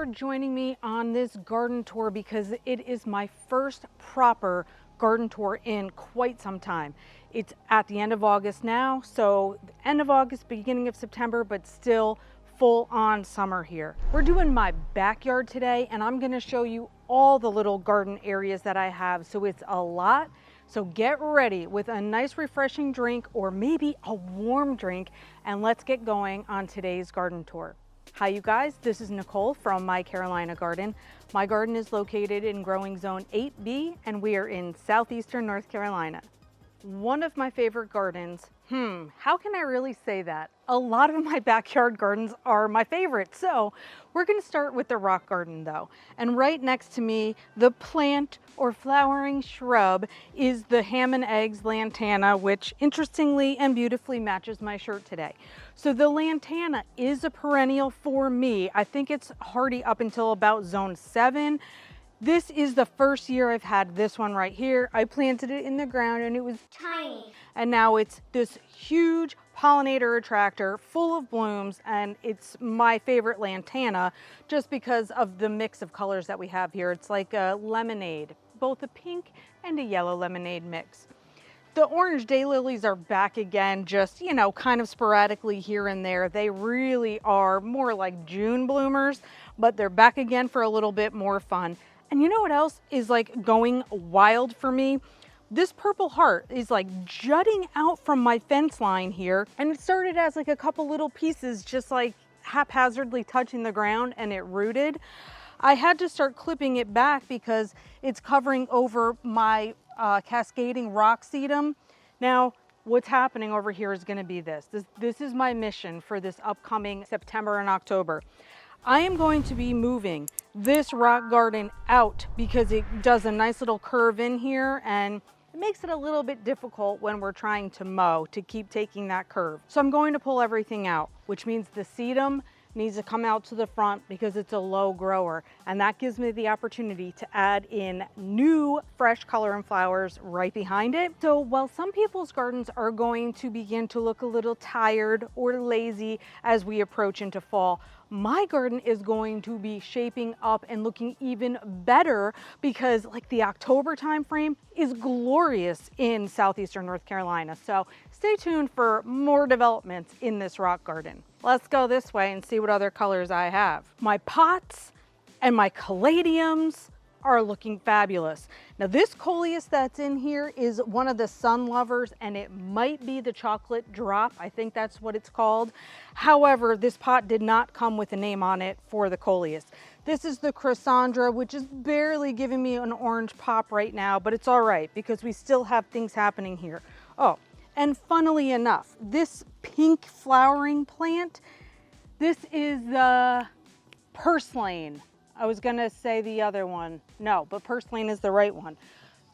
for joining me on this garden tour because it is my first proper garden tour in quite some time. It's at the end of August now, so the end of August, beginning of September, but still full on summer here. We're doing my backyard today, and I'm gonna show you all the little garden areas that I have, so it's a lot. So get ready with a nice refreshing drink or maybe a warm drink, and let's get going on today's garden tour. Hi you guys, this is Nicole from My Carolina Garden. My garden is located in growing zone 8B and we are in southeastern North Carolina. One of my favorite gardens, how can I really say that? A lot of my backyard gardens are my favorite. So we're gonna start with the rock garden though. And right next to me, the plant or flowering shrub is the ham and eggs lantana, which interestingly and beautifully matches my shirt today. So the lantana is a perennial for me. I think it's hardy up until about zone 7. This is the first year I've had this one right here. I planted it in the ground and it was tiny. And now it's this huge pollinator attractor full of blooms, and it's my favorite lantana just because of the mix of colors that we have here. It's like a lemonade, both a pink and a yellow lemonade mix. The orange daylilies are back again, just, you know, kind of sporadically here and there. They really are more like June bloomers, but they're back again for a little bit more fun. And you know what else is like going wild for me? This purple heart is like jutting out from my fence line here, and it started as like a couple little pieces just like haphazardly touching the ground, and it rooted. I had to start clipping it back because it's covering over my cascading rock sedum. Now what's happening over here is going to be this is my mission for this upcoming September and October. I am going to be moving this rock garden out because it does a nice little curve in here, and it makes it a little bit difficult when we're trying to mow to keep taking that curve. So I'm going to pull everything out, which means the sedum needs to come out to the front because it's a low grower, and that gives me the opportunity to add in new fresh color and flowers right behind it. So while some people's gardens are going to begin to look a little tired or lazy as we approach into fall, my garden is going to be shaping up and looking even better because like the October time frame is glorious in southeastern North Carolina. So stay tuned for more developments in this rock garden. Let's go this way and see what other colors I have. My pots and my caladiums are looking fabulous. Now this coleus that's in here is one of the sun lovers, and it might be the chocolate drop. I think that's what it's called. However, this pot did not come with a name on it for the coleus. This is the Chrysandra, which is barely giving me an orange pop right now, but it's all right because we still have things happening here. Oh, and funnily enough, this pink flowering plant, this is the purslane. I was gonna say the other one. No, but purslane is the right one.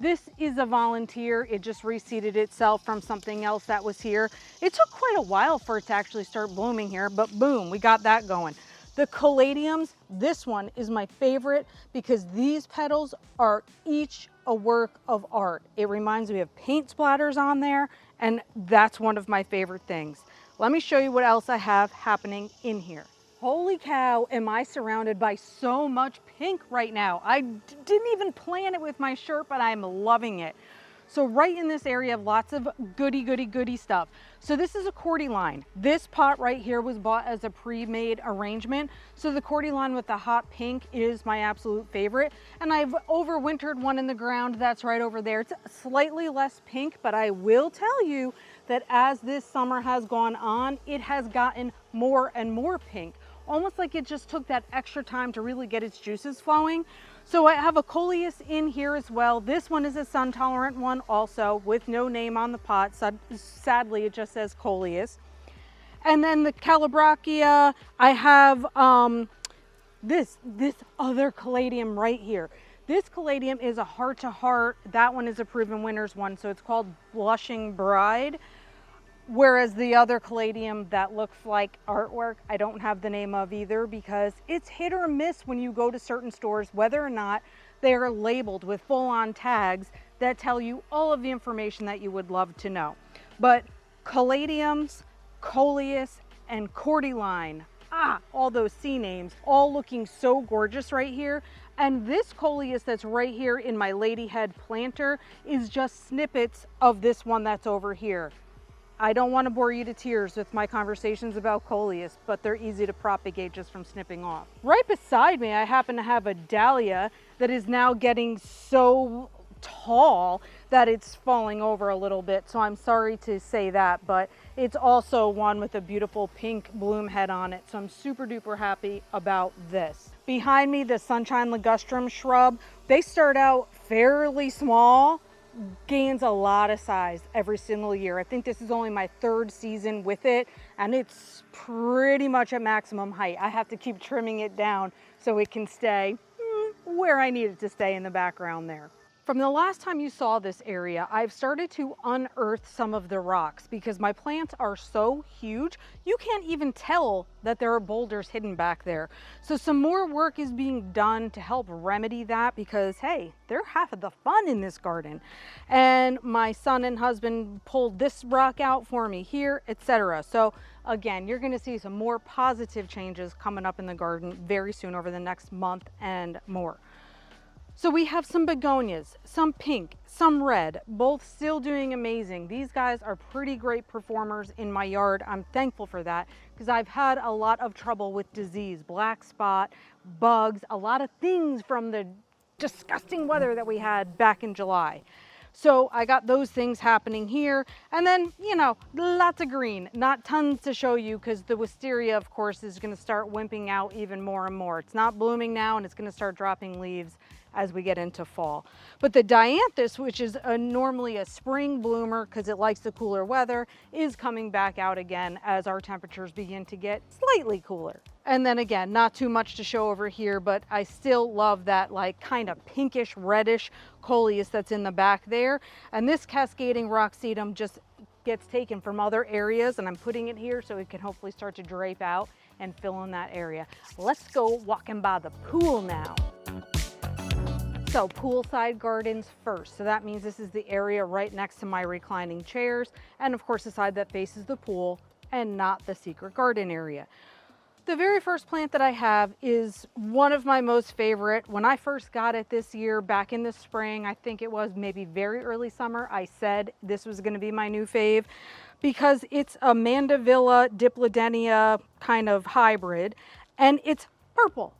This is a volunteer. It just reseeded itself from something else that was here. It took quite a while for it to actually start blooming here, but boom, we got that going. The caladiums, this one is my favorite because these petals are each a work of art. It reminds me of paint splatters on there, and that's one of my favorite things. Let me show you what else I have happening in here. Holy cow, am I surrounded by so much pink right now. I didn't even plan it with my shirt, but I'm loving it. So right in this area, lots of goody stuff. So this is a cordyline. This pot right here was bought as a pre-made arrangement. So the cordyline with the hot pink is my absolute favorite. And I've overwintered one in the ground that's right over there. It's slightly less pink, but I will tell you that as this summer has gone on, it has gotten more and more pink. Almost like it just took that extra time to really get its juices flowing. So I have a coleus in here as well. This one is a sun tolerant one also with no name on the pot. Sadly, it just says coleus. And then the calabrachia, I have this other caladium right here. This caladium is a heart to heart. That one is a proven winners one. So it's called Blushing Bride. Whereas the other caladium that looks like artwork, I don't have the name of either because it's hit or miss when you go to certain stores, whether or not they are labeled with full-on tags that tell you all of the information that you would love to know. But caladiums, coleus, and cordyline, all those sea names, all looking so gorgeous right here. And this coleus that's right here in my ladyhead planter is just snippets of this one that's over here. I don't want to bore you to tears with my conversations about coleus, but they're easy to propagate just from snipping off. Right beside me, I happen to have a dahlia that is now getting so tall that it's falling over a little bit. So I'm sorry to say that, but it's also one with a beautiful pink bloom head on it. So I'm super duper happy about this. Behind me, the sunshine ligustrum shrub, they start out fairly small, gains a lot of size every single year. I think this is only my third season with it, and it's pretty much at maximum height. I have to keep trimming it down so it can stay where I need it to stay in the background there. From the last time you saw this area, I've started to unearth some of the rocks because my plants are so huge, you can't even tell that there are boulders hidden back there. So some more work is being done to help remedy that because, hey, they're half of the fun in this garden. And my son and husband pulled this rock out for me here, etc. So again, you're going to see some more positive changes coming up in the garden very soon over the next month and more. So we have some begonias, some pink, some red, both still doing amazing. These guys are pretty great performers in my yard. I'm thankful for that because I've had a lot of trouble with disease, black spot, bugs, a lot of things from the disgusting weather that we had back in July. So I got those things happening here. And then, you know, lots of green, not tons to show you because the wisteria, of course, is going to start wimping out even more and more. It's not blooming now and it's going to start dropping leaves as we get into fall. But the dianthus, which is normally a spring bloomer because it likes the cooler weather, is coming back out again as our temperatures begin to get slightly cooler. And then again, not too much to show over here, but I still love that like kind of pinkish reddish coleus that's in the back there. And this cascading rock sedum just gets taken from other areas and I'm putting it here so it can hopefully start to drape out and fill in that area. Let's go walking by the pool now. So poolside gardens first. So that means this is the area right next to my reclining chairs and of course the side that faces the pool and not the secret garden area. The very first plant that I have is one of my most favorite. When I first got it this year, back in the spring, I think it was maybe very early summer, I said this was going to be my new fave because it's a Mandevilla Diplodenia kind of hybrid and it's purple.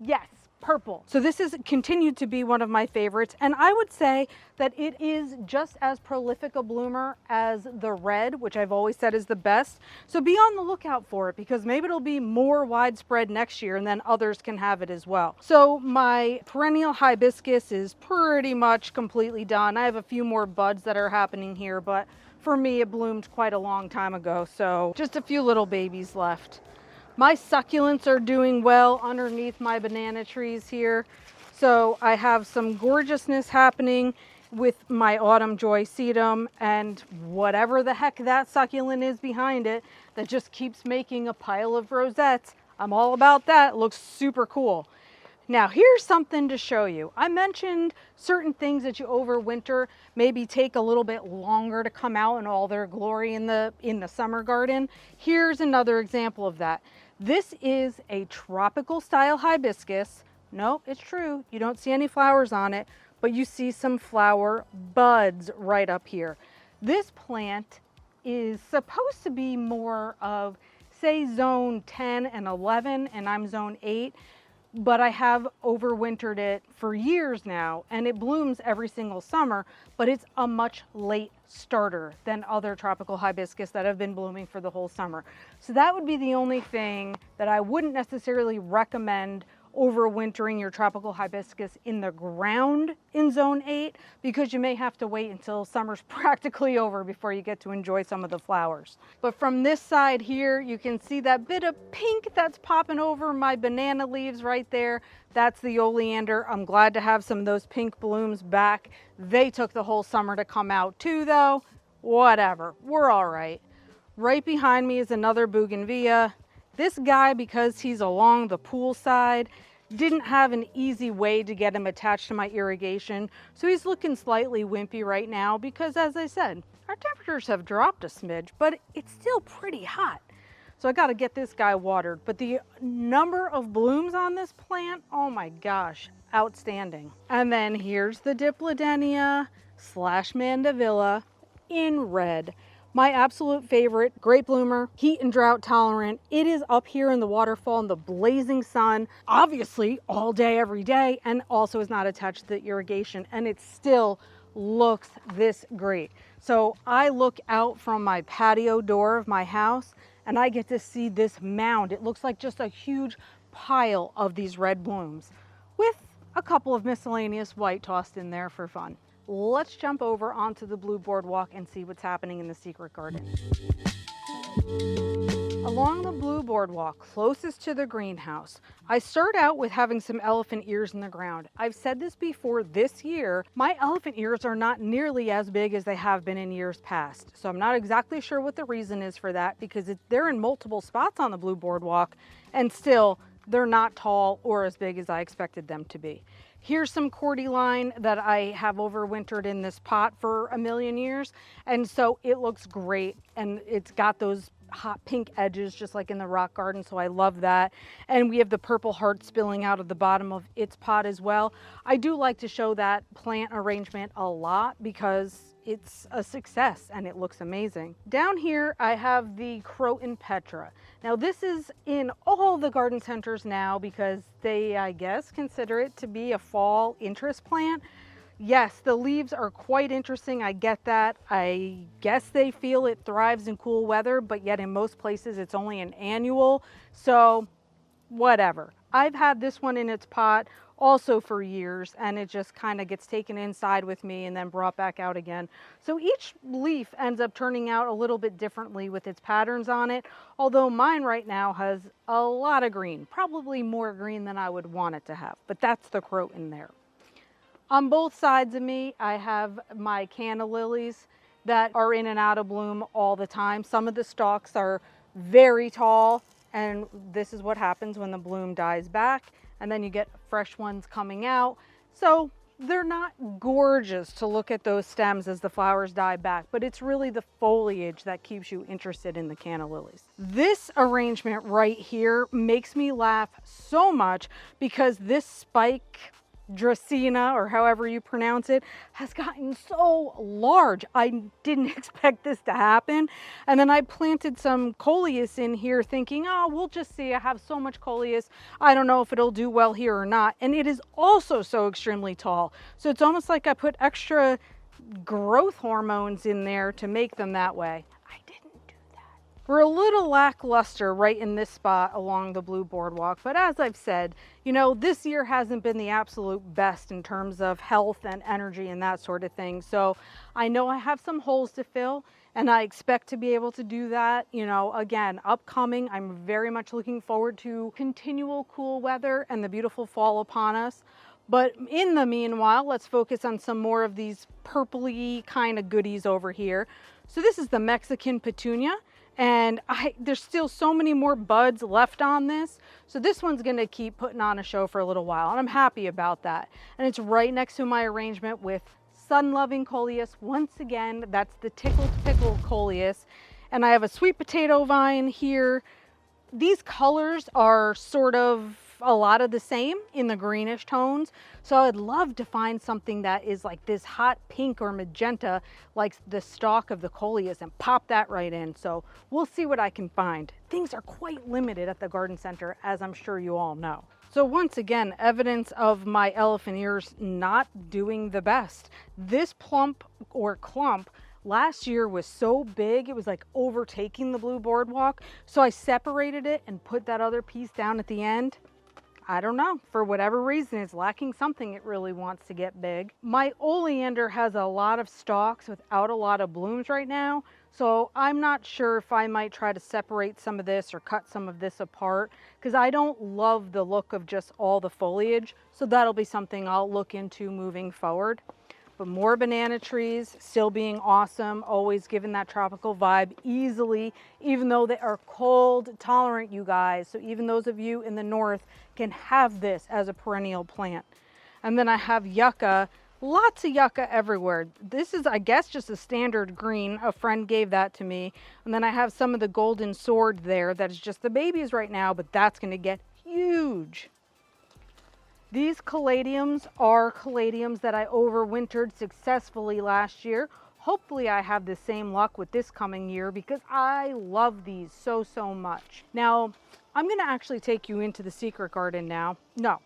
Yes, purple. So this has continued to be one of my favorites, and I would say that it is just as prolific a bloomer as the red, which I've always said is the best. So be on the lookout for it because maybe it'll be more widespread next year and then others can have it as well. So my perennial hibiscus is pretty much completely done. I have a few more buds that are happening here, but for me it bloomed quite a long time ago, so just a few little babies left. My succulents are doing well underneath my banana trees here. So I have some gorgeousness happening with my autumn joy sedum and whatever the heck that succulent is behind it that just keeps making a pile of rosettes. I'm all about that. It looks super cool. Now here's something to show you. I mentioned certain things that you overwinter maybe take a little bit longer to come out in all their glory in the summer garden. Here's another example of that. This is a tropical style hibiscus. No, it's true. You don't see any flowers on it, but you see some flower buds right up here. This plant is supposed to be more of, say, zone 10 and 11, and I'm zone 8. But I have overwintered it for years now and it blooms every single summer, but it's a much late starter than other tropical hibiscus that have been blooming for the whole summer. So that would be the only thing that I wouldn't necessarily recommend overwintering your tropical hibiscus in the ground in zone 8 because you may have to wait until summer's practically over before you get to enjoy some of the flowers. But from this side here, you can see that bit of pink that's popping over my banana leaves right there. That's the oleander. I'm glad to have some of those pink blooms back. They took the whole summer to come out too though. Whatever, we're all right. Right behind me is another bougainvillea. This guy, because he's along the pool side, didn't have an easy way to get him attached to my irrigation. So he's looking slightly wimpy right now because, as I said, our temperatures have dropped a smidge, but it's still pretty hot. So I got to get this guy watered. But the number of blooms on this plant, oh my gosh, outstanding. And then here's the Dipladenia / Mandevilla in red. My absolute favorite, great bloomer, heat and drought tolerant. It is up here in the waterfall in the blazing sun, obviously all day, every day, and also is not attached to the irrigation, and it still looks this great. So I look out from my patio door of my house and I get to see this mound. It looks like just a huge pile of these red blooms with a couple of miscellaneous white tossed in there for fun. Let's jump over onto the blue boardwalk and see what's happening in the secret garden. Along the blue boardwalk closest to the greenhouse, I start out with having some elephant ears in the ground. I've said this before, this year, my elephant ears are not nearly as big as they have been in years past. So I'm not exactly sure what the reason is for that, because they're in multiple spots on the blue boardwalk and still they're not tall or as big as I expected them to be. Here's some cordyline that I have overwintered in this pot for a million years. And so it looks great. And it's got those hot pink edges just like in the rock garden. So I love that. And we have the purple heart spilling out of the bottom of its pot as well. I do like to show that plant arrangement a lot because it's a success and it looks amazing. Down here I have the Croton Petra. Now this is in all the garden centers now because they, I guess, consider it to be a fall interest plant. Yes, the leaves are quite interesting. I get that. I guess they feel it thrives in cool weather, but yet in most places it's only an annual. So whatever. I've had this one in its pot also for years, and it just kind of gets taken inside with me and then brought back out again. So each leaf ends up turning out a little bit differently with its patterns on it, although mine right now has a lot of green, probably more green than I would want it to have, but that's the Croton there. On both sides of me, I have my canna lilies that are in and out of bloom all the time. Some of the stalks are very tall, and this is what happens when the bloom dies back, and then you get fresh ones coming out. So they're not gorgeous to look at those stems as the flowers die back, but it's really the foliage that keeps you interested in the canna lilies. This arrangement right here makes me laugh so much because this spike Dracaena, or however you pronounce it, has gotten so large. I didn't expect this to happen. And then I planted some coleus in here thinking, oh, we'll just see. I have so much coleus. I don't know if it'll do well here or not. And it is also so extremely tall. So it's almost like I put extra growth hormones in there to make them that way. I didn't do that. We're a little lackluster right in this spot along the blue boardwalk, but as I've said, you know, this year hasn't been the absolute best in terms of health and energy and that sort of thing. So I know I have some holes to fill, and I expect to be able to do that. You know, again, upcoming, I'm very much looking forward to continual cool weather and the beautiful fall upon us. But in the meanwhile, let's focus on some more of these purpley kind of goodies over here. So this is the Mexican petunia. And there's still so many more buds left on this. So this one's gonna keep putting on a show for a little while, and I'm happy about that. And it's right next to my arrangement with sun-loving coleus. Once again, that's the tickled pickle coleus. And I have a sweet potato vine here. These colors are sort of a lot of the same in the greenish tones. So I'd love to find something that is like this hot pink or magenta, like the stalk of the coleus, and pop that right in. So we'll see what I can find. Things are quite limited at the garden center, as I'm sure you all know. So once again, evidence of my elephant ears not doing the best. This plump or clump last year was so big, it was like overtaking the blue boardwalk. So I separated it and put that other piece down at the end. I don't know, for whatever reason, it's lacking something. It really wants to get big. My oleander has a lot of stalks without a lot of blooms right now. So I'm not sure if I might try to separate some of this or cut some of this apart, because I don't love the look of just all the foliage. So that'll be something I'll look into moving forward. But more banana trees, still being awesome, always giving that tropical vibe easily, even though they are cold tolerant, you guys. So even those of you in the north can have this as a perennial plant. And then I have yucca Lots of yucca everywhere. This is, I guess, just a standard green. A friend gave that to me. And then I have some of the golden sword there. That is just the babies right now, but that's going to get huge. These caladiums are caladiums that I overwintered successfully last year. Hopefully I have the same luck with this coming year because I love these so much. Now, I'm going to actually take you into the secret garden now. No,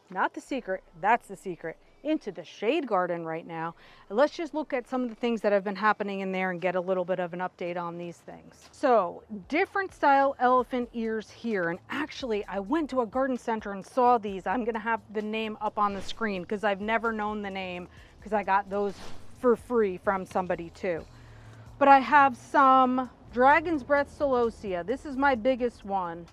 not the secret. That's the secret. Into the shade garden right now. And let's just look at some of the things that have been happening in there and get a little bit of an update on these things. So, different style elephant ears here. And actually, I went to a garden center and saw these. I'm going to have the name up on the screen because I've never known the name because I got those for free from somebody too. But I have some Dragon's Breath Celosia. This is my biggest one,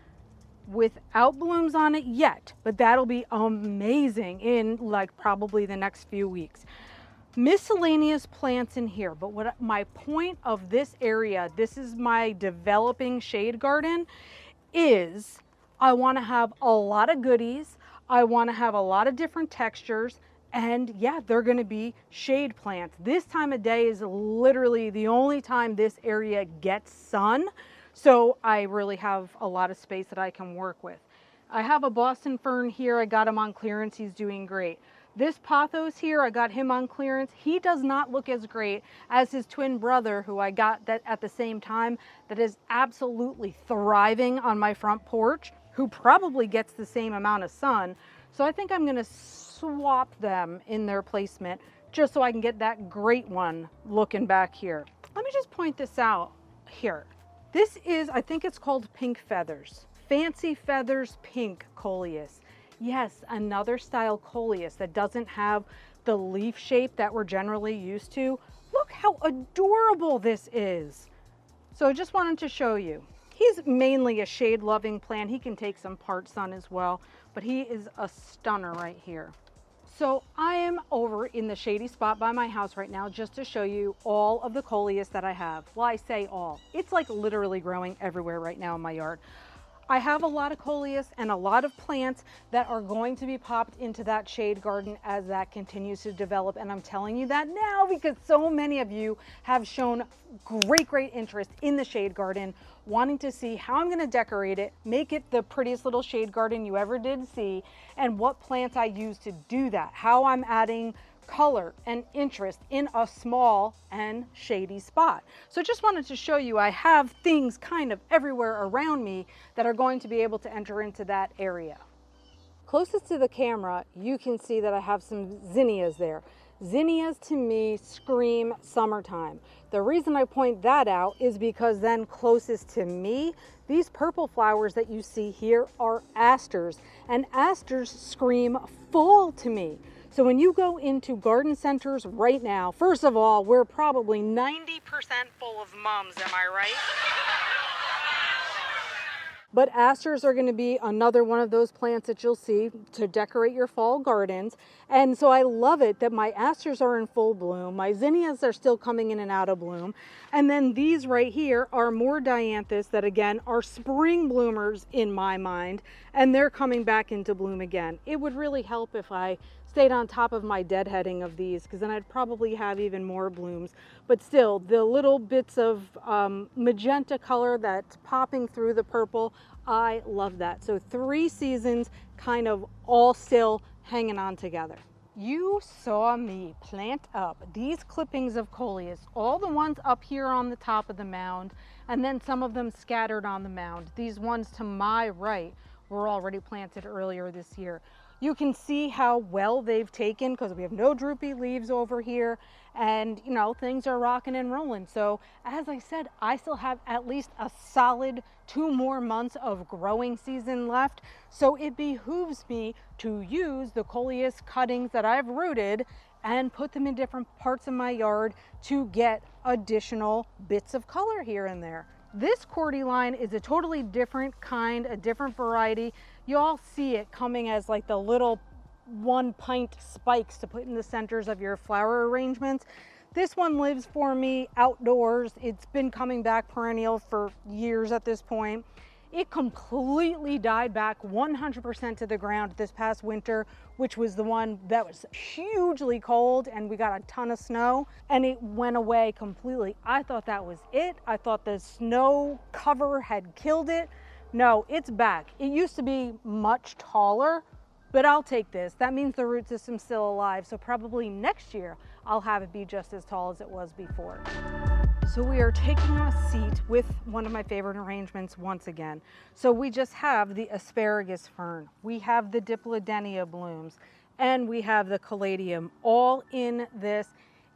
without blooms on it yet, but that'll be amazing in like probably the next few weeks. Miscellaneous plants in here, but what my point of this area, this is my developing shade garden, is I want to have a lot of goodies. I want to have a lot of different textures. And yeah, they're going to be shade plants. This time of day is literally the only time this area gets sun. So I really have a lot of space that I can work with. I have a Boston fern here. I got him on clearance. He's doing great. This pothos here, I got him on clearance. He does not look as great as his twin brother, who I got that at the same time, that is absolutely thriving on my front porch, who probably gets the same amount of sun. So I think I'm going to swap them in their placement just so I can get that great one looking back here. Let me just point this out here. This is, I think it's called Pink Feathers. Fancy Feathers Pink Coleus. Yes, another style Coleus that doesn't have the leaf shape that we're generally used to. Look how adorable this is. So I just wanted to show you. He's mainly a shade loving plant. He can take some part sun as well, but he is a stunner right here. So I am over in the shady spot by my house right now just to show you all of the Coleus that I have. Well, I say all. It's like literally growing everywhere right now in my yard. I have a lot of Coleus and a lot of plants that are going to be popped into that shade garden as that continues to develop. And I'm telling you that now because so many of you have shown great interest in the shade garden, wanting to see how I'm going to decorate it, make it the prettiest little shade garden you ever did see, and what plants I use to do that, how I'm adding color and interest in a small and shady spot. So just wanted to show you I have things kind of everywhere around me that are going to be able to enter into that area. Closest to the camera, you can see that I have some zinnias there. Zinnias to me scream summertime. The reason I point that out is because then closest to me, these purple flowers that you see here are asters, and asters scream fall to me. So when you go into garden centers right now, first of all, we're probably 90% full of mums, am I right? But asters are going to be another one of those plants that you'll see to decorate your fall gardens. And so I love it that my asters are in full bloom. My zinnias are still coming in and out of bloom. And then these right here are more dianthus that again are spring bloomers in my mind. And they're coming back into bloom again. It would really help if I stayed on top of my deadheading of these because then I'd probably have even more blooms. But still, the little bits of magenta color that's popping through the purple, I love that. So 3 seasons kind of all still hanging on together. You saw me plant up these clippings of Coleus, all the ones up here on the top of the mound, and then some of them scattered on the mound. These ones to my right were already planted earlier this year. You can see how well they've taken because we have no droopy leaves over here, and you know, things are rocking and rolling. So as I said, I still have at least a solid 2 more months of growing season left. So it behooves me to use the Coleus cuttings that I've rooted and put them in different parts of my yard to get additional bits of color here and there. This cordyline is a totally different kind, a different variety. You all see it coming as like the little 1 pint spikes to put in the centers of your flower arrangements. This one lives for me outdoors. It's been coming back perennial for years at this point. It completely died back 100% to the ground this past winter, which was the one that was hugely cold and we got a ton of snow, and it went away completely. I thought that was it. I thought the snow cover had killed it. No, it's back. It used to be much taller, but I'll take this. That means the root system's still alive, so probably next year I'll have it be just as tall as it was before. So we are taking a seat with one of my favorite arrangements once again. So we just have the asparagus fern, we have the diplodenia blooms, and we have the caladium all in this.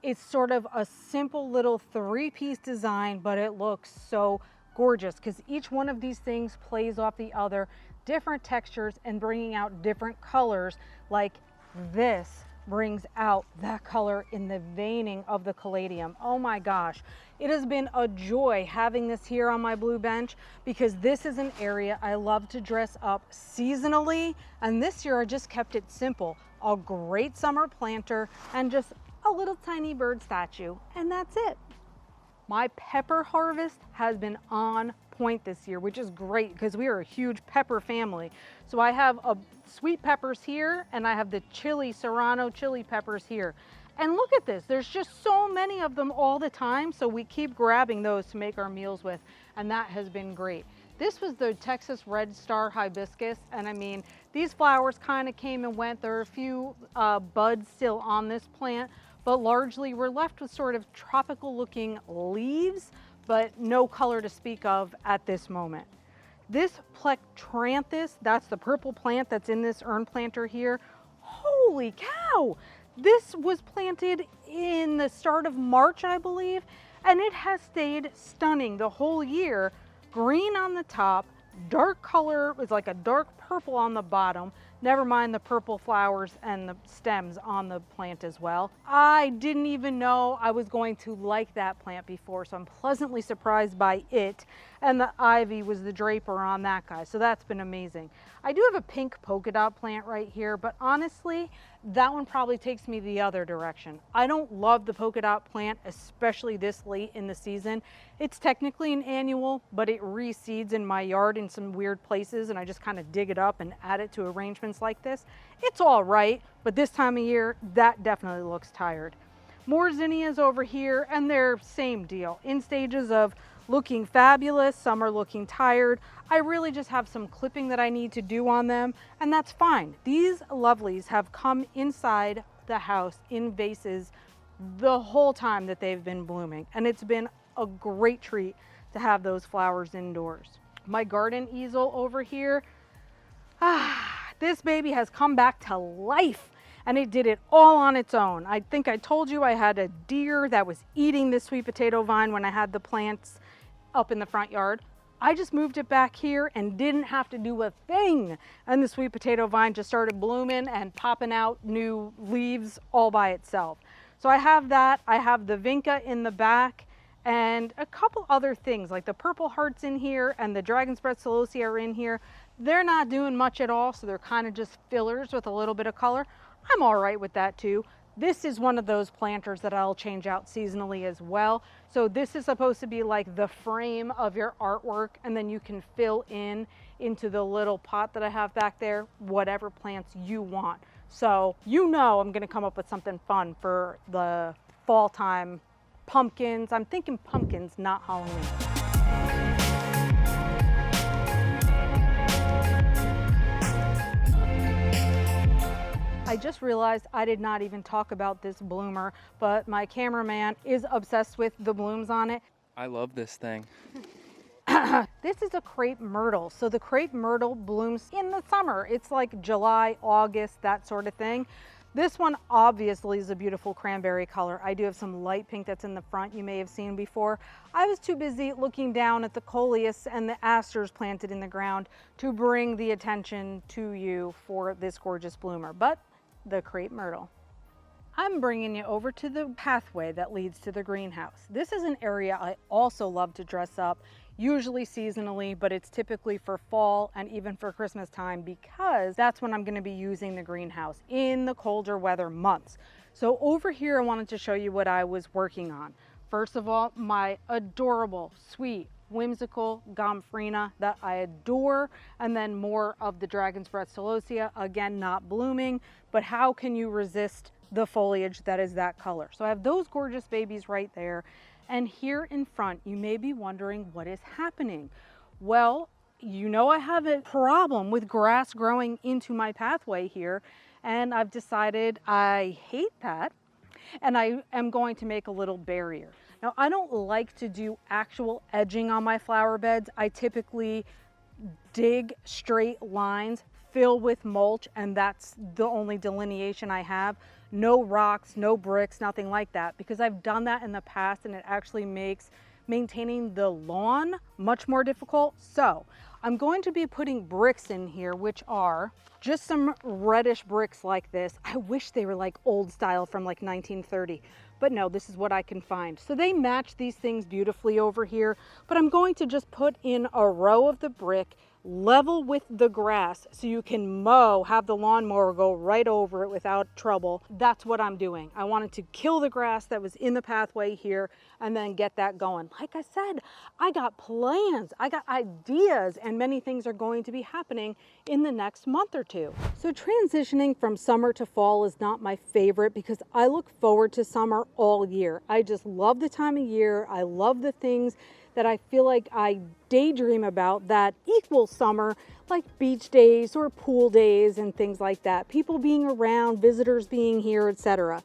It's sort of a simple little three-piece design, but it looks so gorgeous because each one of these things plays off the other, different textures and bringing out different colors. Like this brings out that color in the veining of the caladium. Oh my gosh, it has been a joy having this here on my blue bench because this is an area I love to dress up seasonally, and this year I just kept it simple. A great summer planter and just a little tiny bird statue, and that's it. My pepper harvest has been on point this year, which is great because we are a huge pepper family. So I have sweet peppers here, and I have the chili, Serrano chili peppers here. And look at this, there's just so many of them all the time, so we keep grabbing those to make our meals with, and that has been great. This was the Texas Red Star hibiscus, and I mean, these flowers kind of came and went. There are a few buds still on this plant, but largely we're left with sort of tropical looking leaves, but no color to speak of at this moment. This Plectranthus, that's the purple plant that's in this urn planter here. Holy cow! This was planted in the start of March, I believe, and it has stayed stunning the whole year. Green on the top, dark color, it's like a dark purple on the bottom. Never mind the purple flowers and the stems on the plant as well. I didn't even know I was going to like that plant before, so I'm pleasantly surprised by it. And the ivy was the draper on that guy, so that's been amazing. I do have a pink polka dot plant right here, but honestly, that one probably takes me the other direction. I don't love the polka dot plant, especially this late in the season. It's technically an annual, but it reseeds in my yard in some weird places, and I just kind of dig it up and add it to arrangements like this. It's all right, but this time of year, that definitely looks tired. More zinnias over here, and they're same deal, in stages of looking fabulous. Some are looking tired. I really just have some clipping that I need to do on them, and that's fine. These lovelies have come inside the house in vases the whole time that they've been blooming, and it's been a great treat to have those flowers indoors. My garden easel over here, this baby has come back to life, and it did it all on its own. I think I told you I had a deer that was eating this sweet potato vine when I had the plants up in the front yard. I just moved it back here and didn't have to do a thing, and the sweet potato vine just started blooming and popping out new leaves all by itself. So I have that. I have the vinca in the back and a couple other things like the purple hearts in here and the dragon's breath celosia are in here. They're not doing much at all, so they're kind of just fillers with a little bit of color. I'm all right with that too. This is one of those planters that I'll change out seasonally as well. So this is supposed to be like the frame of your artwork, and then you can fill in into the little pot that I have back there, whatever plants you want. So you know I'm gonna come up with something fun for the fall time. Pumpkins, I'm thinking pumpkins, not Halloween. I just realized I did not even talk about this bloomer, but my cameraman is obsessed with the blooms on it. I love this thing. This is a crepe myrtle. So the crepe myrtle blooms in the summer. It's like July, August, that sort of thing. This one obviously is a beautiful cranberry color. I do have some light pink that's in the front you may have seen before. I was too busy looking down at the coleus and the asters planted in the ground to bring the attention to you for this gorgeous bloomer, but the crepe myrtle. I'm bringing you over to the pathway that leads to the greenhouse. This is an area I also love to dress up, usually seasonally, but it's typically for fall and even for Christmas time because that's when I'm going to be using the greenhouse in the colder weather months. So over here I wanted to show you what I was working on. First of all, my adorable, sweet, whimsical Gomphrena that I adore, and then more of the Dragon's Breath celosia, again not blooming, but how can you resist the foliage that is that color? So I have those gorgeous babies right there, and here in front you may be wondering what is happening. Well, you know, I have a problem with grass growing into my pathway here, and I've decided I hate that, and I am going to make a little barrier. Now, I don't like to do actual edging on my flower beds. I typically dig straight lines, fill with mulch, and that's the only delineation I have. No rocks, no bricks, nothing like that, because I've done that in the past and it actually makes maintaining the lawn much more difficult. So I'm going to be putting bricks in here, which are just some reddish bricks like this. I wish they were like old style from like 1930, but no, this is what I can find. So they match these things beautifully over here, but I'm going to just put in a row of the brick level with the grass so you can mow, have the lawnmower go right over it without trouble. That's what I'm doing. I wanted to kill the grass that was in the pathway here and then get that going. Like I said, I got plans, I got ideas, and many things are going to be happening in the next month or two. So transitioning from summer to fall is not my favorite because I look forward to summer all year. I just love the time of year. I love the things that I feel like I daydream about that equal summer, like beach days or pool days and things like that. People being around, visitors being here, etc.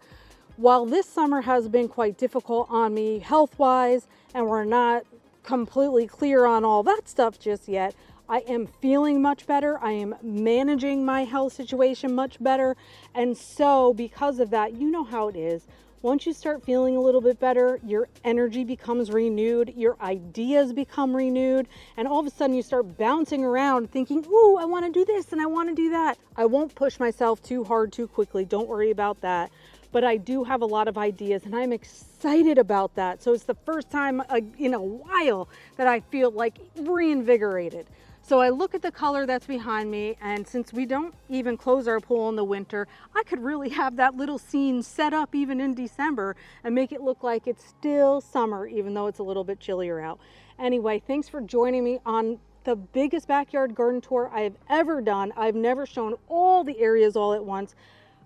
While this summer has been quite difficult on me health-wise, and we're not completely clear on all that stuff just yet, I am feeling much better. I am managing my health situation much better. And so because of that, you know how it is. Once you start feeling a little bit better, your energy becomes renewed, your ideas become renewed, and all of a sudden you start bouncing around thinking, ooh, I want to do this and I want to do that. I won't push myself too hard too quickly. Don't worry about that. But I do have a lot of ideas and I'm excited about that. So it's the first time in a while that I feel like reinvigorated. So I look at the color that's behind me, and since we don't even close our pool in the winter, I could really have that little scene set up even in December and make it look like it's still summer, even though it's a little bit chillier out. Anyway, thanks for joining me on the biggest backyard garden tour I have ever done. I've never shown all the areas all at once.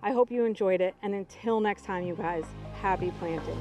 I hope you enjoyed it, and until next time, you guys, happy planting.